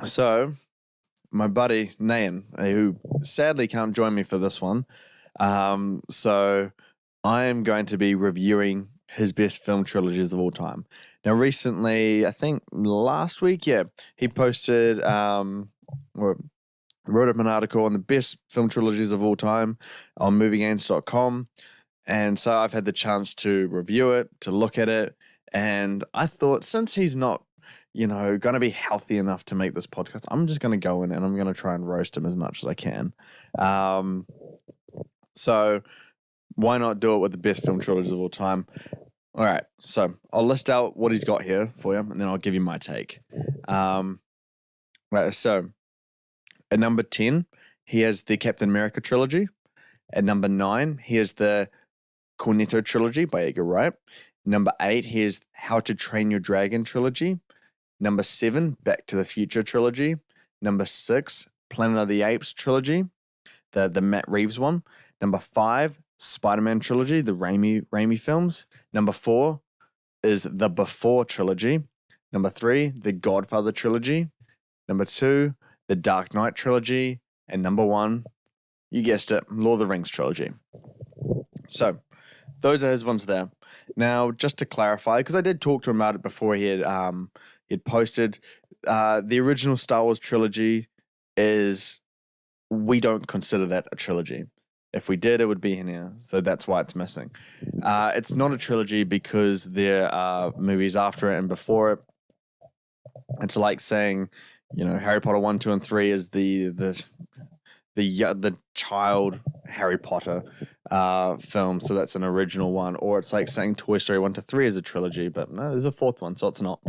So my buddy Nayan, who sadly can't join me for this one, so I am going to be reviewing his best film trilogies of all time. Now, recently, I think last week, yeah, he posted or wrote up an article on the best film trilogies of all time on moviegames.com. And so I've had the chance to review it, to look at it. And I thought, since he's not, going to be healthy enough to make this podcast, I'm just going to go in and I'm going to try and roast him as much as I can. So why not do it with the best film trilogies of all time? All right, so I'll list out what he's got here for you, and then I'll give you my take. Right, so at number 10, he has the Captain America trilogy. At number 9, he has the Cornetto trilogy by Edgar Wright. Number 8, he has How to Train Your Dragon trilogy. Number 7, Back to the Future trilogy. Number 6, Planet of the Apes trilogy, the Matt Reeves one. Number 5, Spider-Man trilogy, the Raimi films. Number 4 is the Before trilogy. Number 3, the Godfather trilogy. Number 2, the Dark Knight trilogy. And number 1, you guessed it, Lord of the Rings trilogy. So those are his ones there. Now, just to clarify, because I did talk to him about it before he'd posted, the original Star Wars trilogy we don't consider that a trilogy. If we did, it would be in here. So that's why it's missing. It's not a trilogy because there are movies after it and before it. It's like saying, Harry Potter 1, 2, and 3 is the child Harry Potter film, so that's an original one. Or it's like saying Toy Story 1 to 3 is a trilogy, but no, there's a fourth one, so it's not.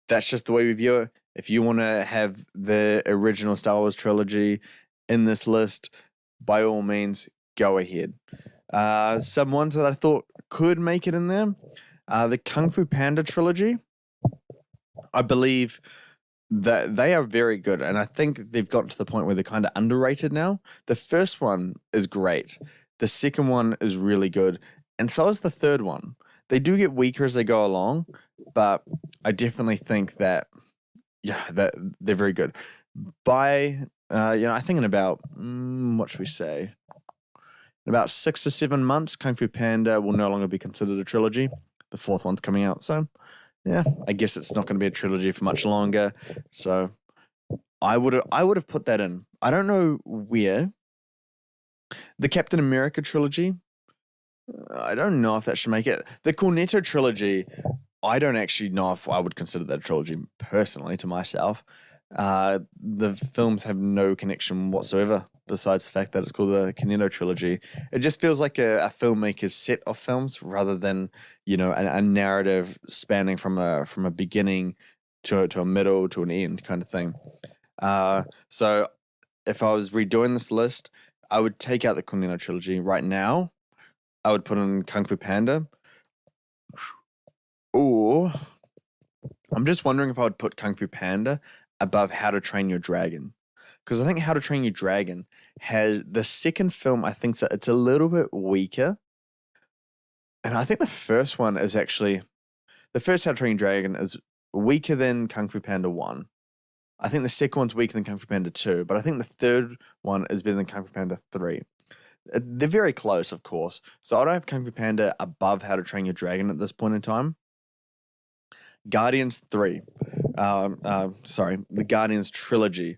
That's just the way we view it. If you want to have the original Star Wars trilogy in this list, by all means, go ahead. Some ones that I thought could make it in there, the Kung Fu Panda trilogy. I believe that they are very good, and I think they've gotten to the point where they're kind of underrated now. The first one is great. The second one is really good, and so is the third one. They do get weaker as they go along, but I definitely think that they're very good. I think in about what should we say? In about 6 to 7 months, Kung Fu Panda will no longer be considered a trilogy. The fourth one's coming out, so yeah, I guess it's not going to be a trilogy for much longer. So I would have put that in. I don't know where. The Captain America trilogy, I don't know if that should make it. The Cornetto trilogy, I don't actually know if I would consider that a trilogy personally to myself. The films have no connection whatsoever besides the fact that it's called the Cornetto trilogy. It just feels like a filmmaker's set of films rather than, a narrative spanning from a beginning to a middle to an end kind of thing. So if I was redoing this list, I would take out the Cornetto trilogy right now. I would put in Kung Fu Panda. Or I'm just wondering if I would put Kung Fu Panda above How to Train Your Dragon. Because I think How to Train Your Dragon has the second film, I think it's a little bit weaker. And I think the first one is actually, the first How to Train Your Dragon is weaker than Kung Fu Panda 1. I think the second one's weaker than Kung Fu Panda 2, but I think the third one is better than Kung Fu Panda 3. They're very close, of course. So I don't have Kung Fu Panda above How to Train Your Dragon at this point in time. Guardians 3. The Guardians trilogy.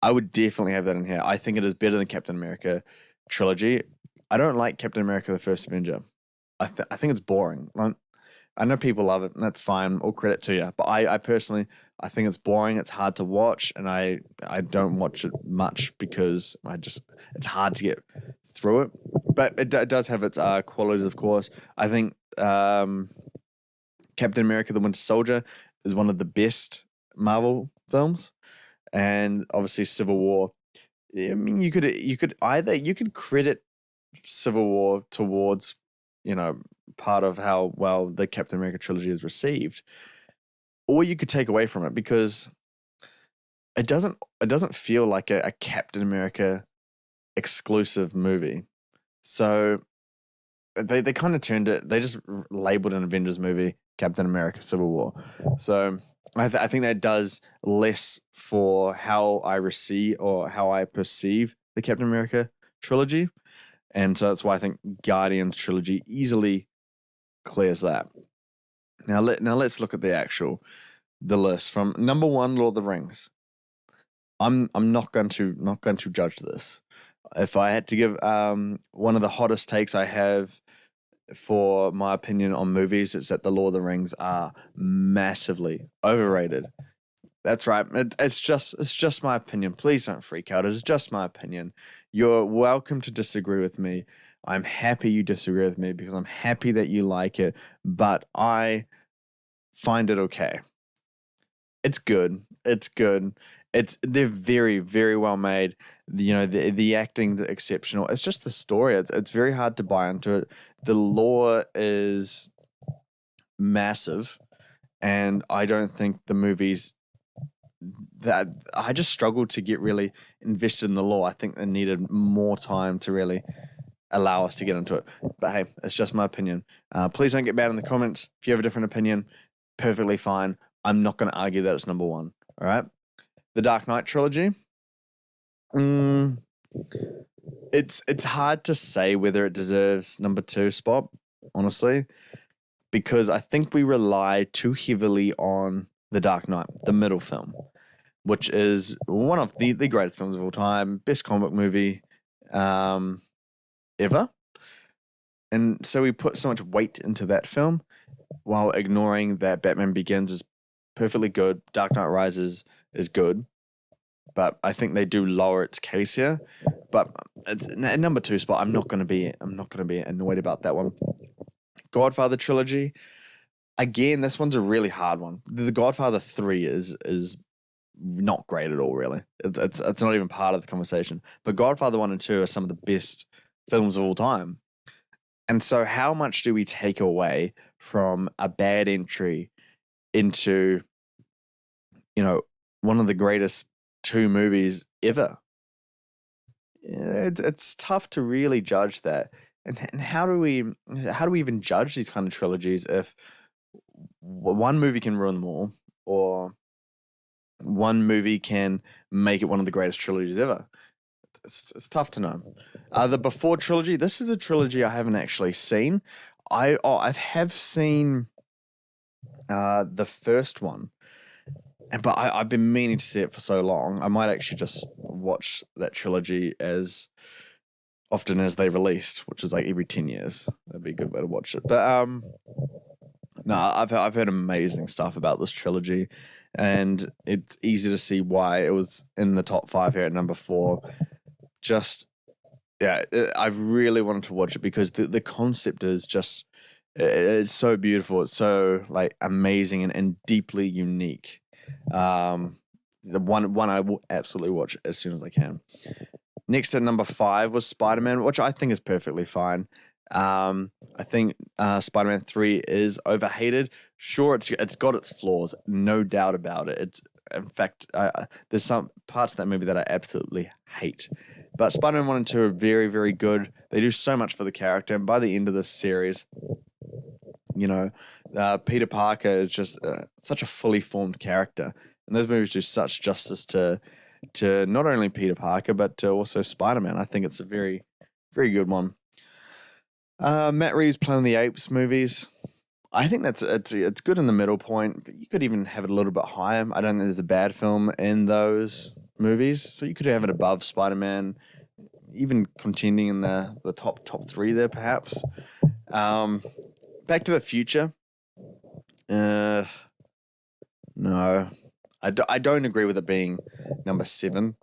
I would definitely have that in here. I think it is better than Captain America trilogy. I don't like Captain America: The First Avenger. I think it's boring. I know people love it, and that's fine. All credit to you. But I personally, I think it's boring. It's hard to watch, and I don't watch it much because it's hard to get through it. But it does have its qualities, of course. I think Captain America: The Winter Soldier is one of the best Marvel films, and obviously Civil War. I mean, you could credit Civil War towards part of how well the Captain America trilogy is received, or you could take away from it because it doesn't feel like a Captain America exclusive movie. So they kind of turned it. They just labeled an Avengers movie Captain America: Civil War. So I think that does less for how I receive or how I perceive the Captain America trilogy. And so that's why I think Guardians trilogy easily clears that. Now let's look at the list from number 1, Lord of the Rings. I'm not going to judge this. If I had to give one of the hottest takes I have for my opinion on movies, it's that the Lord of the Rings are massively overrated. That's right. It's just my opinion. Please don't freak out. It's just my opinion. You're welcome to disagree with me. I'm happy you disagree with me because I'm happy that you like it, but I find it okay. It's good. It's good. They're very, very well made. The acting's exceptional. It's just the story. It's very hard to buy into it. The lore is massive, and I don't think the movies that I just struggled to get really invested in the lore. I think they needed more time to really allow us to get into it. But hey, it's just my opinion. Please don't get mad in the comments. If you have a different opinion, perfectly fine. I'm not going to argue that it's number 1. All right. The Dark Knight trilogy. It's hard to say whether it deserves number 2 spot, honestly, because I think we rely too heavily on The Dark Knight, the middle film, which is one of the greatest films of all time, best comic book movie ever. And so we put so much weight into that film while ignoring that Batman Begins is perfectly good, Dark Knight Rises is good, but I think they do lower its case here. But it's at number 2 spot. I'm not going to be annoyed about that one. Godfather trilogy. Again, this one's a really hard one. The Godfather 3 is not great at all, really. It's not even part of the conversation. But Godfather 1 and 2 are some of the best films of all time. And so how much do we take away from a bad entry into, one of the greatest 2 movies ever? It's tough to really judge that. And how do we even judge these kind of trilogies if one movie can ruin them all, or one movie can make it one of the greatest trilogies ever? It's tough to know. The Before trilogy. This is a trilogy I haven't actually seen. I have seen the first one, but I've been meaning to see it for so long. I might actually just watch that trilogy as often as they released, which is like every 10 years. That'd be a good way to watch it. But no, I've heard amazing stuff about this trilogy, and it's easy to see why it was in the top 5 here at number 4. Just, yeah, I really wanted to watch it because the concept is just, it's so beautiful. It's so like amazing and deeply unique. The one I will absolutely watch as soon as I can. Next at number 5 was Spider-Man, which I think is perfectly fine. I think Spider-Man 3 is overhated. Sure, it's got its flaws, no doubt about it. It's, in fact, there's some parts of that movie that I absolutely hate. But Spider-Man 1 and 2 are very, very good. They do so much for the character. And by the end of this series, Peter Parker is just such a fully formed character. And those movies do such justice to not only Peter Parker, but to also Spider-Man. I think it's a very, very good one. Matt Reeves' Planet of the Apes movies. I think it's good in the middle point, but you could even have it a little bit higher. I don't think there's a bad film in those movies, so you could have it above Spider-Man, even contending in the top 3 there, perhaps. Back to the Future. No, I don't agree with it being number 7,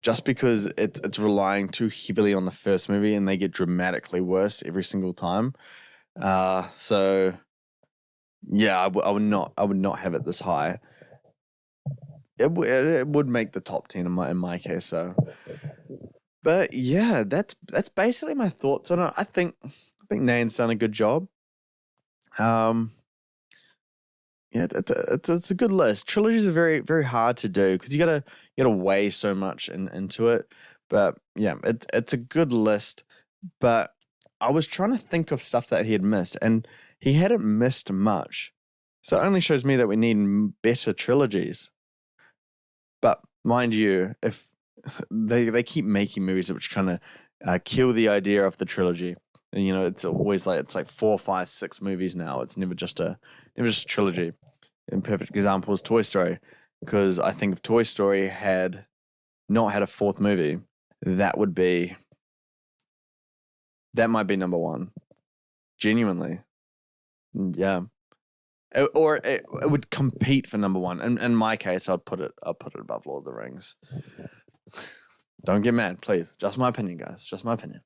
just because it's relying too heavily on the first movie, and they get dramatically worse every single time. So yeah, I would not have it this high. It would make the top 10 in my case. So, but yeah, that's basically my thoughts on it. I think Nain's done a good job. Yeah, it's a good list. Trilogies are very, very hard to do because you gotta weigh so much into it. But yeah, it's a good list. But I was trying to think of stuff that he had missed, and he hadn't missed much. So it only shows me that we need better trilogies. But mind you, if they keep making movies which kind of kill the idea of the trilogy. And, you know, it's always like 4, 5, 6 movies now. It's never just a trilogy. And perfect example is Toy Story, because I think if Toy Story had not had a 4th movie, that might be number 1. Genuinely, yeah. It would compete for number 1. In my case, I'll put it above Lord of the Rings. Don't get mad, please. Just my opinion, guys. Just my opinion.